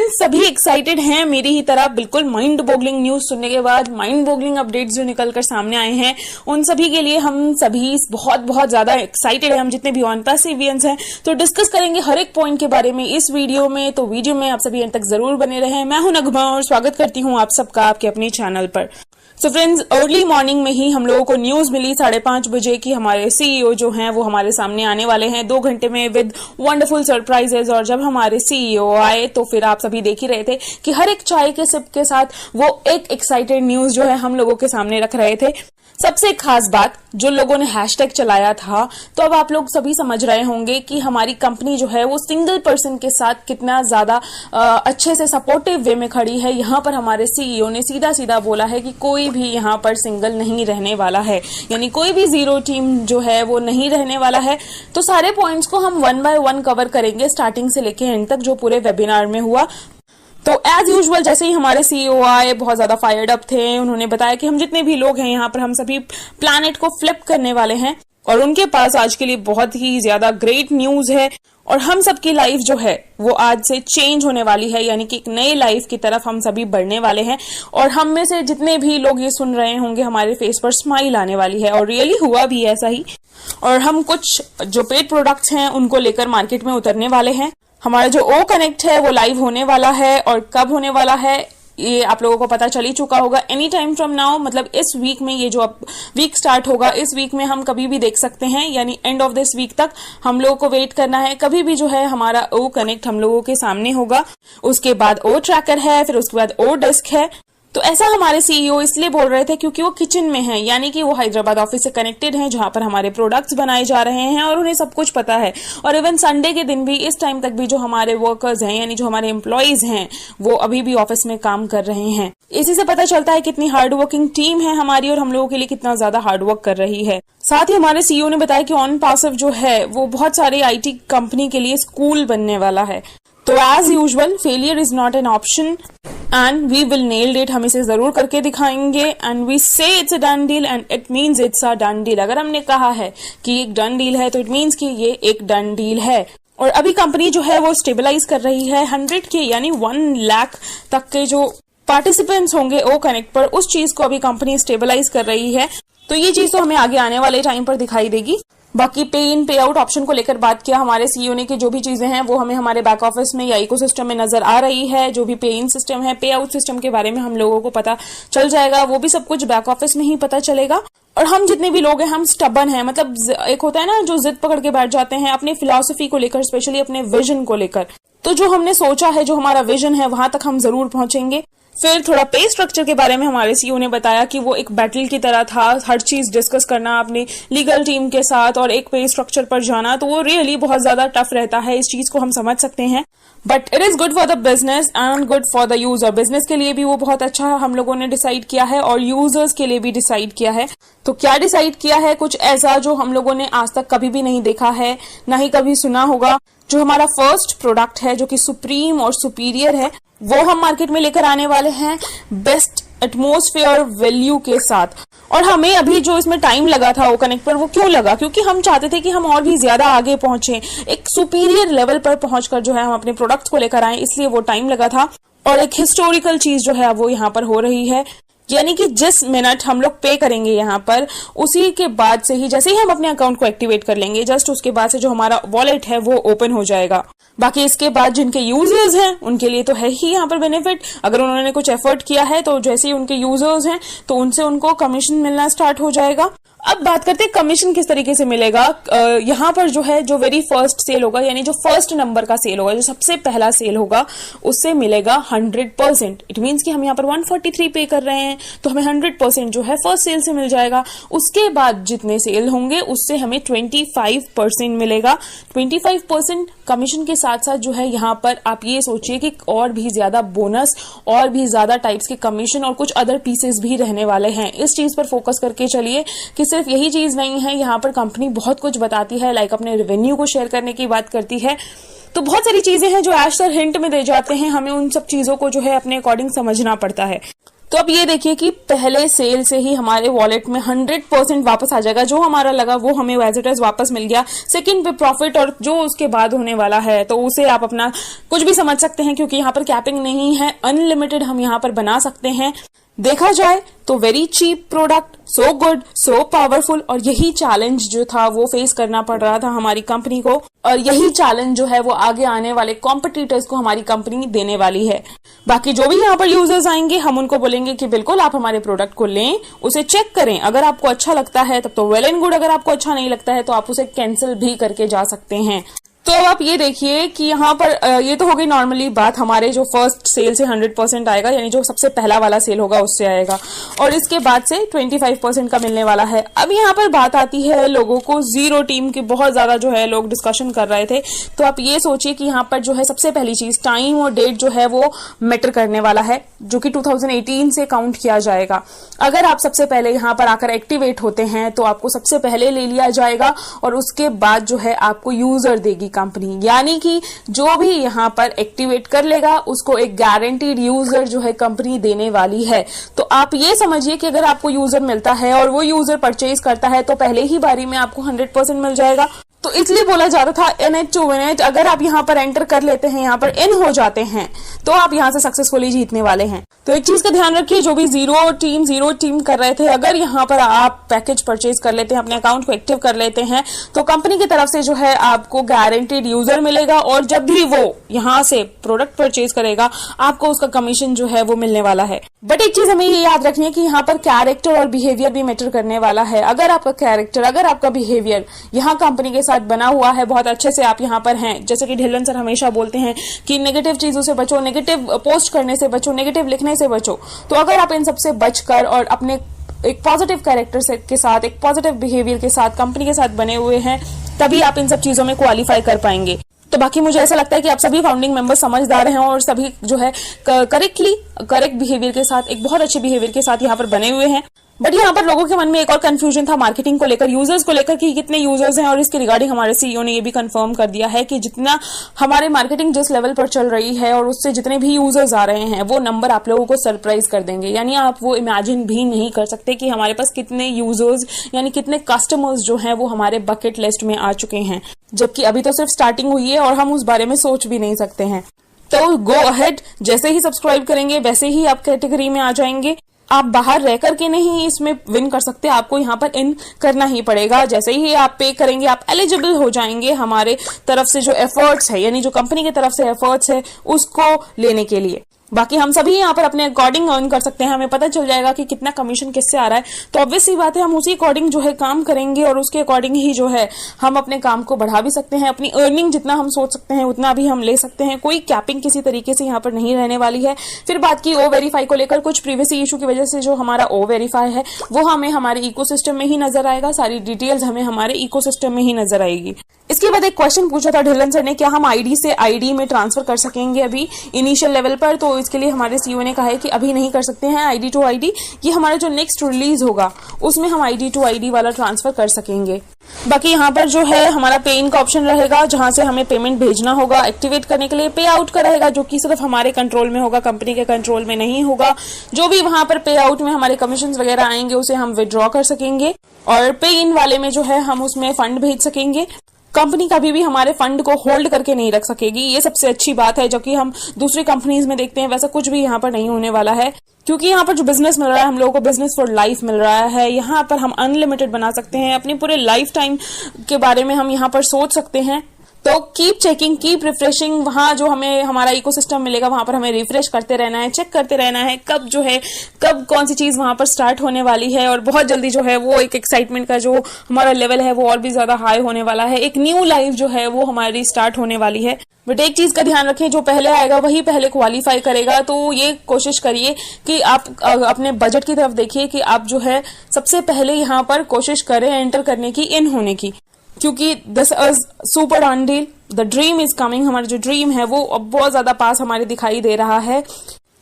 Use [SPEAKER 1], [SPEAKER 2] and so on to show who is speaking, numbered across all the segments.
[SPEAKER 1] Friends, सभी excited हैं मेरी ही तरह बिल्कुल माइंड बॉगलिंग न्यूज सुनने के बाद, माइंड बॉगलिंग अपडेट्स जो निकलकर सामने आए हैं उन सभी के लिए हम सभी बहुत बहुत ज्यादा एक्साइटेड हैं। हम जितने भी ऑन पास एवियंस हैं तो डिस्कस करेंगे हर एक पॉइंट के बारे में इस वीडियो में। तो वीडियो में आप सभी अंत तक जरूर बने रहें। मैं हूं नगमा और स्वागत करती हूं आप सबका आपके अपने चैनल पर। सो फ्रेंड्स, अर्ली मॉर्निंग में ही हम लोगों को न्यूज मिली 5:30 बजे की हमारे सीईओ जो हैं वो हमारे सामने आने वाले हैं 2 घंटे में विद वंडरफुल सरप्राइजेस। और जब हमारे सीईओ आए तो फिर आप सभी देख ही रहे थे कि हर एक चाय के सिप के साथ वो एक एक्साइटेड न्यूज जो है हम लोगों के सामने रख रहे थे। सबसे खास बात, जो लोगों ने हैशटैग चलाया था, तो अब आप लोग सभी समझ रहे होंगे कि हमारी कंपनी जो है वो सिंगल पर्सन के साथ कितना ज्यादा अच्छे से सपोर्टिव वे में खड़ी है। यहाँ पर हमारे सीईओ ने सीधा सीधा बोला है कि कोई भी यहाँ पर सिंगल नहीं रहने वाला है, यानी कोई भी जीरो टीम जो है वो नहीं रहने वाला है। तो सारे पॉइंट्स को हम 1 बाय 1 कवर करेंगे स्टार्टिंग से लेके एंड तक जो पूरे वेबिनार में हुआ। तो एज यूजुअल जैसे ही हमारे सीईओ आए बहुत ज्यादा फायर्ड अप थे। उन्होंने बताया कि हम जितने भी लोग हैं यहाँ पर हम सभी प्लैनेट को फ्लिप करने वाले हैं और उनके पास आज के लिए बहुत ही ज्यादा ग्रेट न्यूज है और हम सबकी लाइफ जो है वो आज से चेंज होने वाली है, यानी कि एक नई लाइफ की तरफ हम सभी बढ़ने वाले हैं। और हम में से जितने भी लोग ये सुन रहे होंगे हमारे फेस पर स्माइल आने वाली है और रियली हुआ भी ऐसा ही। और हम कुछ जो पेड प्रोडक्ट्स हैं उनको लेकर मार्केट में उतरने वाले हैं। हमारा जो ओ कनेक्ट है वो लाइव होने वाला है और कब होने वाला है ये आप लोगों को पता चल ही चुका होगा। एनी टाइम फ्रॉम नाउ, मतलब इस वीक में, ये जो अब वीक स्टार्ट होगा इस वीक में हम कभी भी देख सकते हैं, यानी एंड ऑफ दिस वीक तक हम लोगों को वेट करना है। कभी भी जो है हमारा ओ कनेक्ट हम लोगों के सामने होगा। उसके बाद ओ ट्रैकर है, फिर उसके बाद ओ डिस्क है। तो ऐसा हमारे सीईओ इसलिए बोल रहे थे क्योंकि वो किचन में हैं, यानी कि वो हैदराबाद ऑफिस से कनेक्टेड हैं जहां पर हमारे प्रोडक्ट्स बनाए जा रहे हैं और उन्हें सब कुछ पता है। और इवन संडे के दिन भी इस टाइम तक भी जो हमारे वर्कर्स हैं, यानी जो हमारे एम्प्लॉइज हैं, वो अभी भी ऑफिस में काम कर रहे हैं। इसी से पता चलता है कितनी हार्ड वर्किंग टीम है हमारी और हम लोगों के लिए कितना ज्यादा हार्ड वर्क कर रही है। साथ ही हमारे सीईओ ने बताया कि ऑन पासिव जो है वो बहुत सारे आईटी कंपनी के लिए स्कूल बनने वाला है। तो as usual failure is not an option and we will nail it. हम इसे जरूर करके दिखाएंगे and we say it's a done deal and it means it's a done deal. अगर हमने कहा है कि एक डन डील है तो इट मीन्स कि ये एक डन डील है। और अभी कंपनी जो है वो स्टेबलाइज कर रही है 100 के यानी 1 लाख तक के जो पार्टिसिपेंट्स होंगे ओ कनेक्ट पर, उस चीज को अभी कंपनी स्टेबलाइज कर रही है। तो ये चीज तो हमें आगे आने वाले टाइम पर दिखाई देगी। बाकी पे इन पे आउट ऑप्शन को लेकर बात किया हमारे सीईओ ने कि जो भी चीजें हैं वो हमें हमारे बैक ऑफिस में या इकोसिस्टम में नजर आ रही है। जो भी पे इन सिस्टम है, पे आउट सिस्टम के बारे में हम लोगों को पता चल जाएगा। वो भी सब कुछ बैक ऑफिस में ही पता चलेगा। और हम जितने भी लोग हैं हम स्टबन हैं, मतलब एक होता है ना जो जिद पकड़ के बैठ जाते हैं अपनी फिलॉसफी को लेकर, स्पेशली अपने विजन को लेकर। तो जो हमने सोचा है, जो हमारा विजन है, वहां तक हम जरूर पहुंचेंगे। फिर थोड़ा पे स्ट्रक्चर के बारे में हमारे सीईओ ने बताया कि वो एक बैटल की तरह था, हर चीज डिस्कस करना अपनी लीगल टीम के साथ और एक पे स्ट्रक्चर पर जाना, तो वो रियली बहुत ज्यादा टफ रहता है। इस चीज को हम समझ सकते हैं, but it is good for the business and good for the user. Business के लिए भी वो बहुत अच्छा हम लोगों ने डिसाइड किया है और यूजर्स के लिए भी डिसाइड किया है। तो क्या डिसाइड किया है? कुछ ऐसा जो हम लोगों ने आज तक कभी भी नहीं देखा है, ना ही कभी सुना होगा। जो हमारा फर्स्ट प्रोडक्ट है जो कि सुप्रीम और सुपीरियर है, वो हम मार्केट में लेकर आने वाले हैं बेस्ट एटमॉस्फेयर वैल्यू के साथ। और हमें अभी जो इसमें टाइम लगा था ओ कनेक्ट पर, वो क्यों लगा? क्योंकि हम चाहते थे कि हम और भी ज्यादा आगे पहुंचे, एक सुपीरियर लेवल पर पहुंचकर जो है हम अपने प्रोडक्ट्स को लेकर आए, इसलिए वो टाइम लगा था। और एक हिस्टोरिकल चीज जो है वो यहाँ पर हो रही है, यानी कि जिस मिनट हम लोग पे करेंगे यहाँ पर, उसी के बाद से ही, जैसे ही हम अपने अकाउंट को एक्टिवेट कर लेंगे, जस्ट उसके बाद से जो हमारा वॉलेट है वो ओपन हो जाएगा। बाकी इसके बाद जिनके यूजर्स हैं उनके लिए तो है ही यहाँ पर बेनिफिट। अगर उन्होंने कुछ एफर्ट किया है तो जैसे ही उनके यूजर्स हैं तो उनसे उनको कमीशन मिलना स्टार्ट हो जाएगा। अब बात करते हैं कमीशन किस तरीके से मिलेगा। यहाँ पर जो है जो वेरी फर्स्ट सेल होगा, यानी जो फर्स्ट नंबर का सेल होगा, जो सबसे पहला सेल होगा, उससे मिलेगा 100%। इट मीन्स कि हम यहाँ पर 143 पे कर रहे हैं तो हमें 100% जो है फर्स्ट सेल से मिल जाएगा। उसके बाद जितने सेल होंगे उससे हमें 25% मिलेगा। 25% कमीशन के साथ साथ जो है यहाँ पर आप ये सोचिए कि और भी ज्यादा बोनस, और भी ज्यादा टाइप्स के कमीशन और कुछ अदर पीसेस भी रहने वाले हैं। इस चीज पर फोकस करके चलिए कि सिर्फ यही चीज नहीं है, यहाँ पर कंपनी बहुत कुछ बताती है, लाइक अपने रेवेन्यू को शेयर करने की बात करती है। तो बहुत सारी चीजें हैं जो एज सर हिंट में दे जाते हैं, हमें उन सब चीजों को जो है अपने अकॉर्डिंग समझना पड़ता है। तो अब ये देखिए कि पहले सेल से ही हमारे वॉलेट में 100% वापस आ जाएगा। जो हमारा लगा वो हमें एज इट इज वापस मिल गया। सेकंड पे प्रॉफिट और जो उसके बाद होने वाला है तो उसे आप अपना कुछ भी समझ सकते हैं, क्योंकि यहाँ पर कैपिंग नहीं है, अनलिमिटेड हम यहाँ पर बना सकते हैं। देखा जाए तो very cheap product, so good, so powerful, और यही चैलेंज जो था वो फेस करना पड़ रहा था हमारी कंपनी को, और यही चैलेंज जो है वो आगे आने वाले कॉम्पिटिटर्स को हमारी कंपनी देने वाली है। बाकी जो भी यहाँ पर यूजर्स आएंगे हम उनको बोलेंगे कि बिल्कुल आप हमारे प्रोडक्ट को लें, उसे चेक करें, अगर आपको अच्छा लगता है तब तो वेल एंड गुड, अगर आपको अच्छा नहीं लगता है तो आप उसे कैंसिल भी करके जा सकते हैं। तो अब आप ये देखिए कि यहाँ पर ये तो हो गई नॉर्मली बात, हमारे जो फर्स्ट सेल से 100% आएगा, यानी जो सबसे पहला वाला सेल होगा उससे आएगा, और इसके बाद से 25% का मिलने वाला है। अब यहाँ पर बात आती है लोगों को, जीरो टीम की बहुत ज्यादा जो है लोग डिस्कशन कर रहे थे। तो आप ये सोचिए कि यहाँ पर जो है सबसे पहली चीज टाइम और डेट जो है वो मैटर करने वाला है, जो कि 2018 से काउंट किया जाएगा। अगर आप सबसे पहले यहाँ पर आकर एक्टिवेट होते हैं तो आपको सबसे पहले ले लिया जाएगा, और उसके बाद जो है आपको यूजर देगी कंपनी, यानी कि जो भी यहाँ पर एक्टिवेट कर लेगा उसको एक गारंटीड यूजर जो है कंपनी देने वाली है। तो आप ये समझिए कि अगर आपको यूजर मिलता है और वो यूजर परचेज करता है तो पहले ही बारी में आपको 100% मिल जाएगा। तो इसलिए बोला जाता था in it to win it, अगर आप यहाँ पर एंटर कर लेते हैं, यहाँ पर इन हो जाते हैं, तो आप यहाँ से सक्सेसफुली जीतने वाले हैं। तो एक चीज का ध्यान रखिए, जो भी जीरो टीम कर रहे थे, अगर यहाँ पर आप पैकेज परचेज कर लेते हैं, अपने अकाउंट को एक्टिव कर लेते हैं, तो कंपनी की तरफ से जो है आपको गारंटीड यूजर मिलेगा, और जब भी वो यहाँ से प्रोडक्ट परचेज करेगा आपको उसका कमीशन जो है वो मिलने वाला है। बट एक चीज हमें ये याद रखनी है कि यहाँ पर कैरेक्टर और बिहेवियर भी मैटर करने वाला है। अगर आपका कैरेक्टर, अगर आपका बिहेवियर यहाँ कंपनी के साथ बना हुआ है, बहुत अच्छे से आप यहाँ पर हैं, जैसे कि ढिल्लन सर हमेशा बोलते हैं कि नेगेटिव चीजों से बचो, नेगेटिव पोस्ट करने से बचो, नेगेटिव लिखने से बचो। तो अगर आप इन सबसे बचकर और अपने एक पॉजिटिव कैरेक्टर के साथ, एक पॉजिटिव बिहेवियर के साथ कंपनी के साथ बने हुए हैं, तभी आप इन सब चीजों में क्वालिफाई कर पाएंगे। तो बाकी मुझे ऐसा लगता है कि आप सभी फाउंडिंग मेंबर समझदार हैं और सभी जो है करेक्ट बिहेवियर के साथ, एक बहुत अच्छे बिहेवियर के साथ यहाँ पर बने हुए हैं। बट यहाँ पर लोगों के मन में एक और कंफ्यूजन था मार्केटिंग को लेकर, यूजर्स को लेकर कि कितने यूजर्स हैं, और इसके रिगार्डिंग हमारे सीईओ ने ये भी कंफर्म कर दिया है कि जितना हमारे मार्केटिंग जिस लेवल पर चल रही है और उससे जितने भी यूजर्स आ रहे हैं वो नंबर आप लोगों को सरप्राइज कर देंगे। यानी आप वो इमेजिन भी नहीं कर सकते कि हमारे पास कितने यूजर्स यानी कितने कस्टमर्स जो हैं वो हमारे बकेट लिस्ट में आ चुके हैं, जबकि अभी तो सिर्फ स्टार्टिंग हुई है और हम उस बारे में सोच भी नहीं सकते हैं। तो गो अहेड, जैसे ही सब्सक्राइब करेंगे वैसे ही आप कैटेगरी में आ जाएंगे। आप बाहर रह करके नहीं इसमें विन कर सकते, आपको यहाँ पर इन करना ही पड़ेगा। जैसे ही आप पे करेंगे आप एलिजिबल हो जाएंगे हमारे तरफ से जो एफर्ट्स है, यानी जो कंपनी की तरफ से एफर्ट्स है उसको लेने के लिए। बाकी हम सभी यहाँ पर अपने अकॉर्डिंग अर्न कर सकते हैं, हमें पता चल जाएगा कि कितना कमीशन किससे आ रहा है। तो ऑब्वियस सी बात है हम उसी अकॉर्डिंग जो है काम करेंगे और उसके अकॉर्डिंग ही जो है हम अपने काम को बढ़ा भी सकते हैं। अपनी अर्निंग जितना हम सोच सकते हैं उतना भी हम ले सकते हैं, कोई कैपिंग किसी तरीके से यहाँ पर नहीं रहने वाली है। फिर बात की ओ वेरीफाई को लेकर, कुछ प्रीवियस इशू की वजह से जो हमारा ओ वेरीफाई है वो हमें हमारे इकोसिस्टम में ही नजर आएगा, सारी डिटेल्स हमें हमारे इकोसिस्टम में ही नजर आएगी। इसके बाद एक क्वेश्चन पूछा था ढिल्लन सर ने, क्या हम आईडी से आईडी में ट्रांसफर कर सकेंगे अभी इनिशियल लेवल पर? तो इसके लिए हमारे सीईओ ने कहा है कि अभी नहीं कर सकते हैं आईडी टू आईडी, ये हमारा जो नेक्स्ट रिलीज होगा उसमें हम आईडी टू आईडी वाला ट्रांसफर कर सकेंगे। बाकी यहाँ पर जो है हमारा पे इन का ऑप्शन रहेगा, जहां से हमें पेमेंट भेजना होगा। एक्टिवेट करने के लिए पे आउट का रहेगा, जो कि सिर्फ हमारे कंट्रोल में होगा, कंपनी के कंट्रोल में नहीं होगा। जो भी वहां पर पे आउट में हमारे कमीशन वगैरह आएंगे उसे हम विड्रॉ कर सकेंगे, और पे इन वाले में जो है हम उसमें फंड भेज सकेंगे। कंपनी कभी भी हमारे फंड को होल्ड करके नहीं रख सकेगी, ये सबसे अच्छी बात है, जो कि हम दूसरी कंपनीज में देखते हैं वैसा कुछ भी यहाँ पर नहीं होने वाला है। क्योंकि यहाँ पर जो बिजनेस मिल रहा है हम लोगों को बिजनेस फॉर लाइफ मिल रहा है। यहाँ पर हम अनलिमिटेड बना सकते हैं, अपनी पूरे लाइफ टाइम के बारे में हम यहाँ पर सोच सकते हैं। तो कीप चेकिंग, कीप रिफ्रेशिंग, वहां जो हमें हमारा इकोसिस्टम मिलेगा वहां पर हमें रिफ्रेश करते रहना है, चेक करते रहना है कब कौन सी चीज वहां पर स्टार्ट होने वाली है, और बहुत जल्दी जो है वो एक एक्साइटमेंट का जो हमारा लेवल है वो और भी ज्यादा हाई होने वाला है। एक न्यू लाइफ जो है वो हमारी स्टार्ट होने वाली है। बट एक चीज का ध्यान रखें, जो पहले आएगा वही पहले क्वालिफाई करेगा। तो ये कोशिश करिए कि आप अपने बजट की तरफ देखिए कि आप जो है सबसे पहले यहाँ पर कोशिश करें एंटर करने की, इन होने की, क्योंकि this is super on deal, the dream is coming. हमारा जो ड्रीम है वो अब बहुत ज्यादा पास हमारे दिखाई दे रहा है।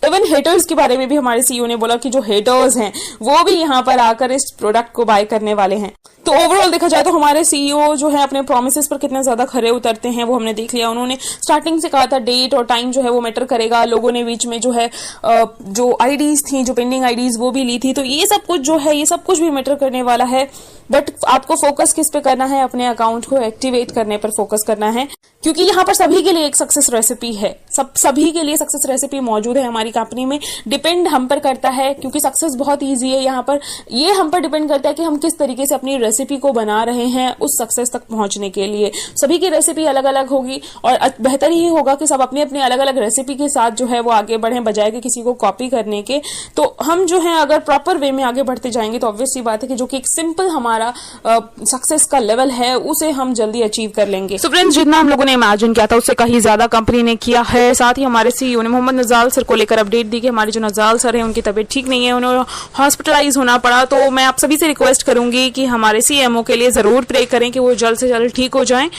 [SPEAKER 1] इवन हेटर्स के बारे में भी हमारे सीईओ ने बोला कि जो हेटर्स हैं वो भी यहाँ पर आकर इस प्रोडक्ट को बाय करने वाले हैं। तो ओवरऑल देखा जाए तो हमारे सीईओ जो है अपने प्रोमिसेस पर कितना ज्यादा खरे उतरते हैं वो हमने देख लिया। उन्होंने स्टार्टिंग से कहा था डेट और टाइम जो है वो मैटर करेगा, लोगों ने बीच में जो है जो आईडीज थी, जो पेंडिंग आईडीज वो भी ली थी, तो ये सब कुछ जो है ये सब कुछ भी मैटर करने वाला है। बट आपको फोकस किस पे करना है, अपने अकाउंट को एक्टिवेट करने पर फोकस करना है, क्योंकि यहाँ पर सभी के लिए एक सक्सेस रेसिपी है, सभी के लिए सक्सेस रेसिपी मौजूद है हमारी कंपनी में। डिपेंड हम पर करता है, क्योंकि सक्सेस बहुत इजी है यहाँ पर, ये हम पर डिपेंड करता है कि हम किस तरीके से अपनी रेसिपी को बना रहे हैं उस सक्सेस तक पहुंचने के लिए। सभी की रेसिपी अलग अलग होगी और बेहतर ही होगा कि सब अपनी अपनी अलग अलग रेसिपी के साथ जो है वो आगे बढ़े, बजाय कि किसी को कॉपी करने के। तो हम जो है अगर प्रॉपर वे में आगे बढ़ते जाएंगे तो ऑब्वियस सी बात है कि जो कि एक सिंपल हमारा सक्सेस का लेवल है उसे हम जल्दी अचीव कर लेंगे। सो फ्रेंड्स, जितना हम लोगों ने इमेजिन किया था उससे कहीं ज्यादा कंपनी ने किया है। साथ ही हमारे सीईओ ने मोहम्मद नजाल सर को लेकर अपडेट दी कि हमारे जो नजाल सर हैं उनकी तबीयत ठीक नहीं है, उन्हें हॉस्पिटलाइज होना पड़ा। तो मैं आप सभी से रिक्वेस्ट करूंगी कि हमारे सीएमओ के लिए जरूर प्रे करें कि वो जल्द से जल्द ठीक हो जाएं।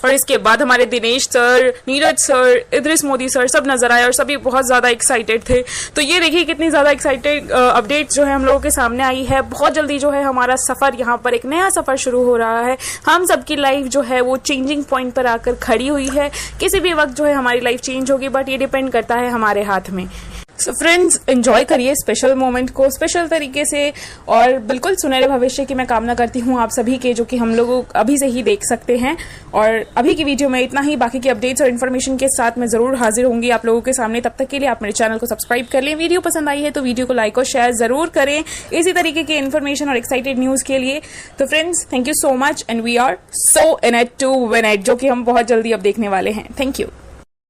[SPEAKER 1] और इसके बाद हमारे Dinesh sir, Neeraj sir, Idris Modi sir सब नजर आए और सभी बहुत ज्यादा एक्साइटेड थे। तो ये देखिए कितनी ज्यादा एक्साइटेड अपडेट जो है हम लोगों के सामने आई है। बहुत जल्दी जो है हमारा सफर, यहाँ पर एक नया सफर शुरू हो रहा है। हम सबकी लाइफ जो है वो चेंजिंग पॉइंट पर आकर खड़ी हुई है। किसी भी वक्त जो है हमारी लाइफ चेंज होगी, बट ये डिपेंड करता है हमारे हाथ में। सो फ्रेंड्स, एंजॉय करिए स्पेशल मोमेंट को स्पेशल तरीके से, और बिल्कुल सुनहरे भविष्य की मैं कामना करती हूँ आप सभी के, जो कि हम लोग अभी से ही देख सकते हैं। और अभी की वीडियो में इतना ही, बाकी की अपडेट्स और इन्फॉर्मेशन के साथ मैं जरूर हाजिर होंगी आप लोगों के सामने। तब तक के लिए आप मेरे चैनल को सब्सक्राइब कर लें। वीडियो पसंद आई है तो वीडियो को लाइक और शेयर जरूर करें इसी तरीके की इन्फॉर्मेशन और एक्साइटेड न्यूज के लिए। तो friends, thank you so much and we are so in it to win it, जो कि हम बहुत जल्दी अब देखने वाले हैं। Thank you.